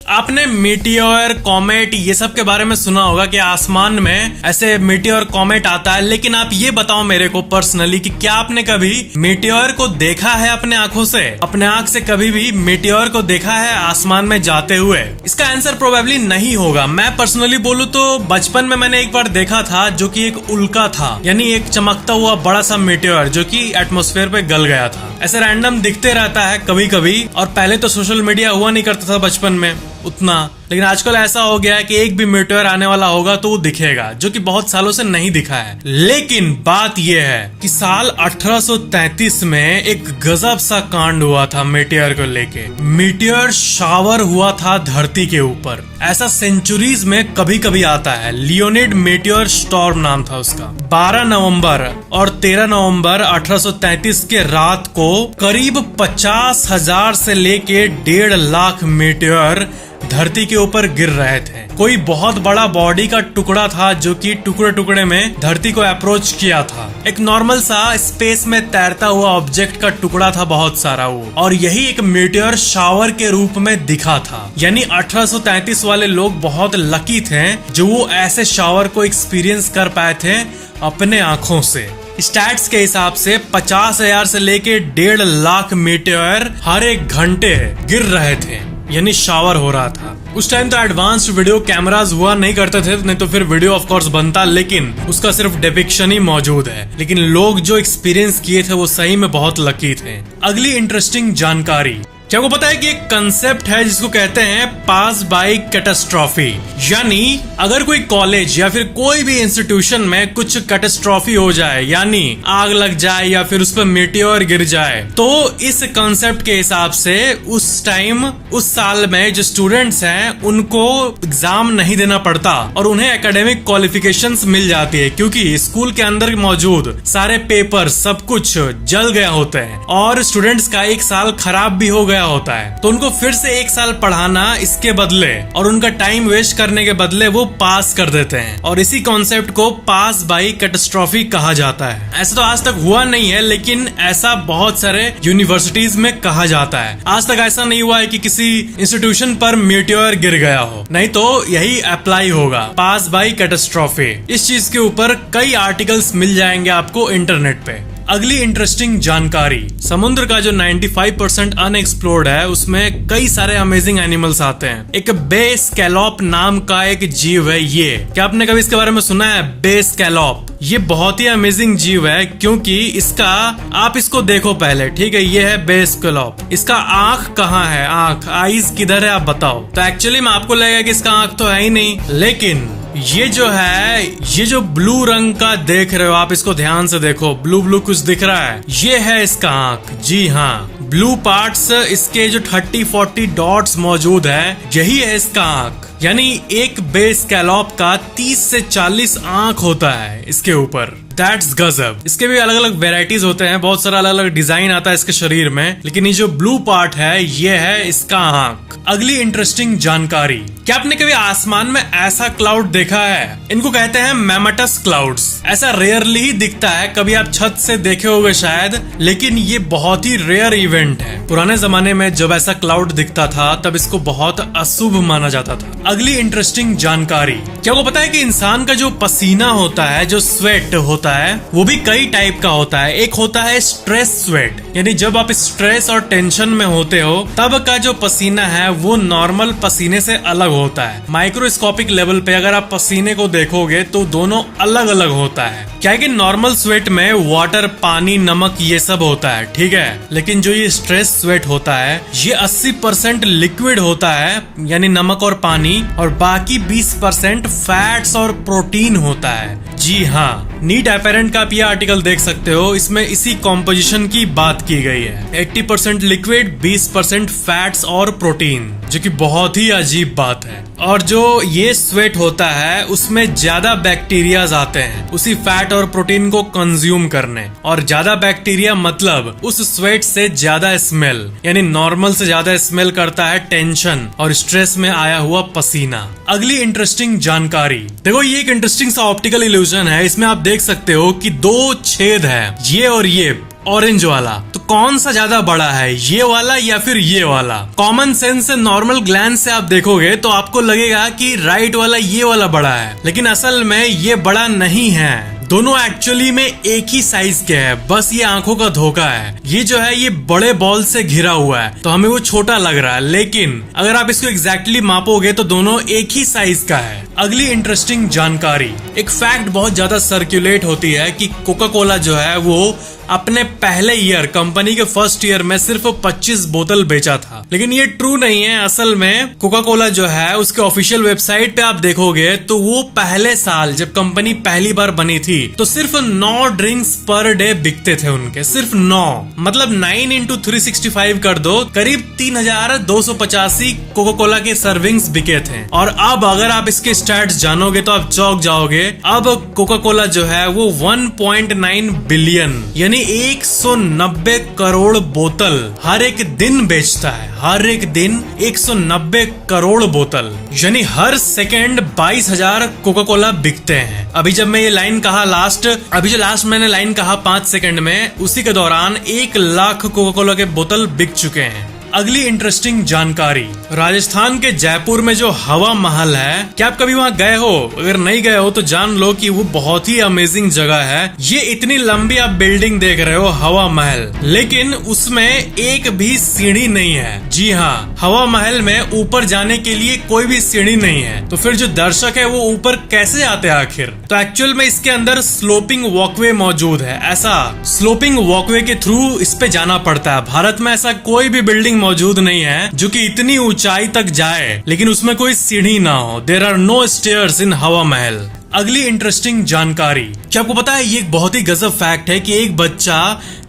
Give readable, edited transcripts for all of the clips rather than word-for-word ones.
आपने meteor comet ये सब के बारे में सुना होगा कि आसमान में ऐसे मीटियोर कॉमेट आता है, लेकिन आप ये बताओ मेरे को पर्सनली कि क्या आपने कभी मीटियोर को देखा है अपने आंखों से? अपने आंख से कभी भी मीटियोर को देखा है आसमान में जाते हुए? इसका आंसर प्रोबेबली नहीं होगा। मैं पर्सनली बोलूं तो बचपन में मैंने एक बार देखा था, जो कि एक उल्का था, यानी एक चमकता हुआ बड़ा सा मीटियोर जो कि एटमॉस्फेयर पे गल गया था। ऐसे रैंडम दिखते रहता है कभी कभी, और पहले तो सोशल मीडिया हुआ नहीं करता था बचपन में उतना, लेकिन आजकल ऐसा हो गया है कि एक भी मीटियोर आने वाला होगा तो वो दिखेगा, जो कि बहुत सालों से नहीं दिखा है। लेकिन बात यह है कि साल 1833 में एक गजब सा कांड हुआ था मीटियोर को लेके। मीटियोर शावर हुआ था धरती के ऊपर। ऐसा सेंचुरीज में कभी कभी आता है। लियोनिड मीटियोर स्टॉर्म नाम था उसका। 12 नवंबर और 13 नवंबर 1833 के रात को करीब 50,000 से लेके 1.5 लाख मीटियोर धरती के ऊपर गिर रहे थे। कोई बहुत बड़ा बॉडी का टुकड़ा था जो कि टुकड़े टुकड़े में धरती को अप्रोच किया था। एक नॉर्मल सा स्पेस में तैरता हुआ ऑब्जेक्ट का टुकड़ा था बहुत सारा वो, और यही एक मीटियोर शावर के रूप में दिखा था। यानी 1833 वाले लोग बहुत लकी थे जो वो ऐसे शावर को एक्सपीरियंस कर पाए थे अपने आंखों से। स्टैट्स के हिसाब से 50,000 से लेके 1.5 लाख मीटियोर हर एक घंटे गिर रहे थे, यानी शावर हो रहा था। उस टाइम तो एडवांस्ड वीडियो कैमरास हुआ नहीं करते थे, नहीं तो फिर वीडियो ऑफ कोर्स बनता, लेकिन उसका सिर्फ डिपिक्शन ही मौजूद है। लेकिन लोग जो एक्सपीरियंस किए थे वो सही में बहुत लकी थे। अगली इंटरेस्टिंग जानकारी, क्या आपको पता है कि एक कंसेप्ट है जिसको कहते हैं पास बाय कैटास्ट्रॉफी? यानी अगर कोई कॉलेज या फिर कोई भी इंस्टीट्यूशन में कुछ कैटास्ट्रॉफी हो जाए, यानी आग लग जाए या फिर उस पर मीटियोर गिर जाए, तो इस कंसेप्ट के हिसाब से उस टाइम उस साल में जो स्टूडेंट्स हैं उनको एग्जाम नहीं देना पड़ता और उन्हें एकेडमिक क्वालिफिकेशंस मिल जाती है, क्योंकि स्कूल के अंदर मौजूद सारे पेपर सब कुछ जल गया होते हैं और स्टूडेंट्स का एक साल खराब भी हो गया होता है। तो उनको फिर से एक साल पढ़ाना इसके बदले और उनका टाइम वेस्ट करने के बदले वो पास कर देते हैं, और इसी कॉन्सेप्ट को पास बाय कैटास्ट्रॉफी कहा जाता है। ऐसा तो आज तक हुआ नहीं है, लेकिन ऐसा बहुत सारे यूनिवर्सिटीज में कहा जाता है। आज तक ऐसा नहीं हुआ है कि किसी इंस्टीट्यूशन पर मीटियोर गिर गया हो, नहीं तो यही अप्लाई होगा, पास बाय कैटास्ट्रॉफी। इस चीज के ऊपर कई आर्टिकल्स मिल जाएंगे आपको इंटरनेट पे। अगली इंटरेस्टिंग जानकारी, समुद्र का जो 95% अनएक्सप्लोर्ड है उसमें कई सारे अमेजिंग एनिमल्स आते हैं। एक बे स्कैलॉप नाम का एक जीव है ये। क्या आपने कभी इसके बारे में सुना है? बे स्कैलॉप ये बहुत ही अमेजिंग जीव है, क्योंकि इसका, आप इसको देखो पहले, ठीक है? ये है बे स्कैलॉप। इसका आंख कहाँ है? आंख, आईज किधर है आप बताओ? तो एक्चुअली में आपको लगेगा कि इसका आंख तो है ही नहीं, लेकिन ये जो है, ये जो ब्लू रंग का देख रहे हो आप, इसको ध्यान से देखो, ब्लू ब्लू कुछ दिख रहा है, ये है इसका आंख। जी हाँ, ब्लू पार्ट्स, इसके जो 30-40 डॉट्स मौजूद है, यही है इसका आंख। यानी एक बे स्कैलॉप का 30 से 40 आंख होता है इसके ऊपर। दैट्स गजब। इसके भी अलग अलग वेराइटीज होते हैं, बहुत सारा अलग अलग डिजाइन आता है इसके शरीर में, लेकिन ये जो ब्लू पार्ट है ये है इसका आंख। अगली इंटरेस्टिंग जानकारी, क्या आपने कभी आसमान में ऐसा क्लाउड देखा है? इनको कहते हैं मैमटस क्लाउड्स। ऐसा रेयरली ही दिखता है, कभी आप छत से देखे होंगे शायद, लेकिन ये बहुत ही रेयर इवेंट है। पुराने जमाने में जब ऐसा क्लाउड दिखता था तब इसको बहुत अशुभ माना जाता था। अगली इंटरेस्टिंग जानकारी, क्या आपको पता है कि इंसान का जो पसीना होता है, जो स्वेट होता है, वो भी कई टाइप का होता है। एक होता है स्ट्रेस स्वेट, यानी जब आप स्ट्रेस और टेंशन में होते हो तब का जो पसीना है वो नॉर्मल पसीने से अलग होता है। माइक्रोस्कोपिक लेवल पे अगर आप पसीने को देखोगे तो दोनों अलग अलग होता है। क्या है कि नॉर्मल स्वेट में वाटर, पानी, नमक ये सब होता है, ठीक है? लेकिन जो ये स्ट्रेस स्वेट होता है ये 80% लिक्विड होता है, यानी नमक और पानी, और बाकी 20% फैट्स और प्रोटीन होता है। जी हाँ, नीट अपेरेंट का आप ये आर्टिकल देख सकते हो, इसमें इसी कॉम्पोजिशन की बात की गई है। 80% लिक्विड, 20% फैट्स और प्रोटीन, जो कि बहुत ही अजीब बात है। और जो ये स्वेट होता है उसमें ज्यादा बैक्टीरियाज आते हैं उसी फैट और प्रोटीन को कंज्यूम करने, और ज्यादा बैक्टीरिया मतलब उस स्वेट से ज्यादा स्मेल, यानी नॉर्मल से ज्यादा स्मेल करता है टेंशन और स्ट्रेस में आया हुआ पसीना। अगली इंटरेस्टिंग जानकारी, देखो ये एक इंटरेस्टिंग सा ऑप्टिकल इल्यूजन है। इसमें आप देख सकते हो कि 2 छेद है, ये और ये ऑरेंज वाला। तो कौन सा ज्यादा बड़ा है, ये वाला या फिर ये वाला? कॉमन सेंस से, नॉर्मल ग्लैंस से आप देखोगे तो आपको लगेगा कि राइट वाला, ये वाला बड़ा है, लेकिन असल में ये बड़ा नहीं है। दोनों एक्चुअली में एक ही साइज के हैं, बस ये आंखों का धोखा है। ये जो है ये बड़े बॉल से घिरा हुआ है तो हमें वो छोटा लग रहा है, लेकिन अगर आप इसको एग्जैक्टली मापोगे तो दोनों एक ही साइज का है। अगली इंटरेस्टिंग जानकारी, एक फैक्ट बहुत ज्यादा सर्कुलेट होती है कि कोका कोला जो है वो अपने पहले ईयर, कंपनी के फर्स्ट ईयर में सिर्फ 25 बोतल बेचा था, लेकिन ये ट्रू नहीं है। असल में कोका कोला जो है उसके ऑफिशियल वेबसाइट पे आप देखोगे तो वो पहले साल जब कंपनी पहली बार बनी थी तो सिर्फ 9 ड्रिंक्स पर डे बिकते थे उनके, सिर्फ 9, मतलब 9 इंटू 365 कर दो, करीब 3285 कोका कोला के सर्विंग्स बिके थे। और अब अगर आप इसके स्टैट्स जानोगे तो आप चौंक जाओगे। अब कोका कोला जो है वो 1.9 बिलियन यानी 190 करोड़ बोतल हर एक दिन बेचता है। हर एक दिन 190 करोड़ बोतल, यानी हर सेकेंड 22,000 कोका कोला बिकते हैं। अभी जब मैं ये लाइन कहा अभी जो लास्ट मैंने लाइन कहा 5 सेकेंड में, उसी के दौरान 1 लाख कोका कोला के बोतल बिक चुके हैं। अगली इंटरेस्टिंग जानकारी, राजस्थान के जयपुर में जो हवा महल है, क्या आप कभी वहाँ गए हो? अगर नहीं गए हो तो जान लो कि वो बहुत ही अमेजिंग जगह है। ये इतनी लंबी आप बिल्डिंग देख रहे हो, हवा महल, लेकिन उसमें एक भी सीढ़ी नहीं है। जी हाँ, हवा महल में ऊपर जाने के लिए कोई भी सीढ़ी नहीं है। तो फिर जो दर्शक है वो ऊपर कैसे आते हैं आखिर? तो एक्चुअल में इसके अंदर स्लोपिंग वॉकवे मौजूद है। ऐसा स्लोपिंग वॉकवे के थ्रू इस पे जाना पड़ता है। भारत में ऐसा कोई भी बिल्डिंग मौजूद नहीं है जो कि इतनी ऊंचाई तक जाए लेकिन उसमें कोई सीढ़ी ना हो। देयर आर नो स्टेयर्स इन हवा महल। अगली इंटरेस्टिंग जानकारी, क्या आपको पता है ये एक बहुत ही गजब फैक्ट है कि एक बच्चा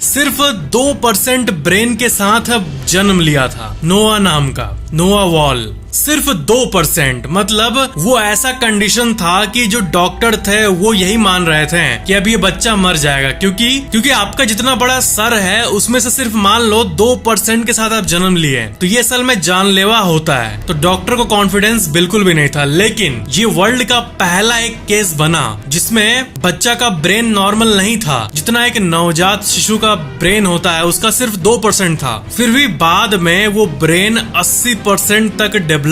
सिर्फ 2% ब्रेन के साथ जन्म लिया था, नोआ नाम का, नोआ वॉल। सिर्फ 2%, मतलब वो ऐसा कंडीशन था कि जो डॉक्टर थे वो यही मान रहे थे कि अब ये बच्चा मर जाएगा, क्योंकि आपका जितना बड़ा सर है उसमें से सिर्फ मान लो 2% के साथ आप जन्म लिए, तो ये असल में जानलेवा होता है। तो डॉक्टर को कॉन्फिडेंस बिल्कुल भी नहीं था, लेकिन ये वर्ल्ड का पहला एक केस बना जिसमें बच्चा का ब्रेन नॉर्मल नहीं था। जितना एक नवजात शिशु का ब्रेन होता है उसका सिर्फ 2% था, फिर भी बाद में वो ब्रेन 80% तक डेवलप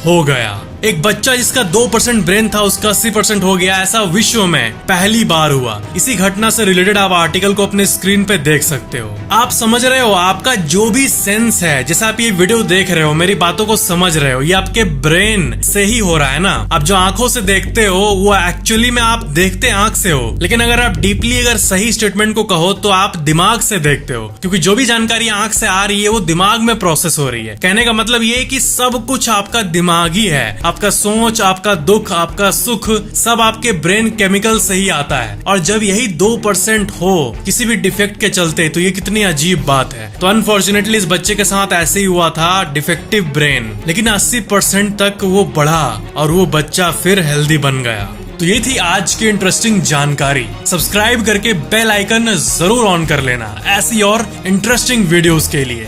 हो गया। एक बच्चा जिसका 2% ब्रेन था उसका 80% हो गया, ऐसा विश्व में पहली बार हुआ। इसी घटना से रिलेटेड आप आर्टिकल को अपने स्क्रीन पे देख सकते हो। आप समझ रहे हो, आपका जो भी सेंस है, जैसे आप ये वीडियो देख रहे हो, मेरी बातों को समझ रहे हो, ये आपके ब्रेन से ही हो रहा है ना। आप जो आंखों से देखते हो वो एक्चुअली में आप देखते आंख से हो, लेकिन अगर आप डीपली अगर सही स्टेटमेंट को कहो तो आप दिमाग से देखते हो, क्योंकि जो भी जानकारी आंख से आ रही है वो दिमाग में प्रोसेस हो रही है। कहने का मतलब ये कि सब कुछ आपका दिमाग ही है। आपका सोच, आपका दुख, आपका सुख, सब आपके ब्रेन केमिकल से ही आता है। और जब यही 2% हो किसी भी डिफेक्ट के चलते, तो ये कितनी अजीब बात है। तो अनफॉर्चुनेटली इस बच्चे के साथ ऐसे ही हुआ था, डिफेक्टिव ब्रेन, लेकिन 80% तक वो बढ़ा और वो बच्चा फिर हेल्दी बन गया। तो ये थी आज की इंटरेस्टिंग जानकारी। सब्सक्राइब करके बेल आइकन जरूर ऑन कर लेना ऐसी और इंटरेस्टिंग वीडियोस के लिए।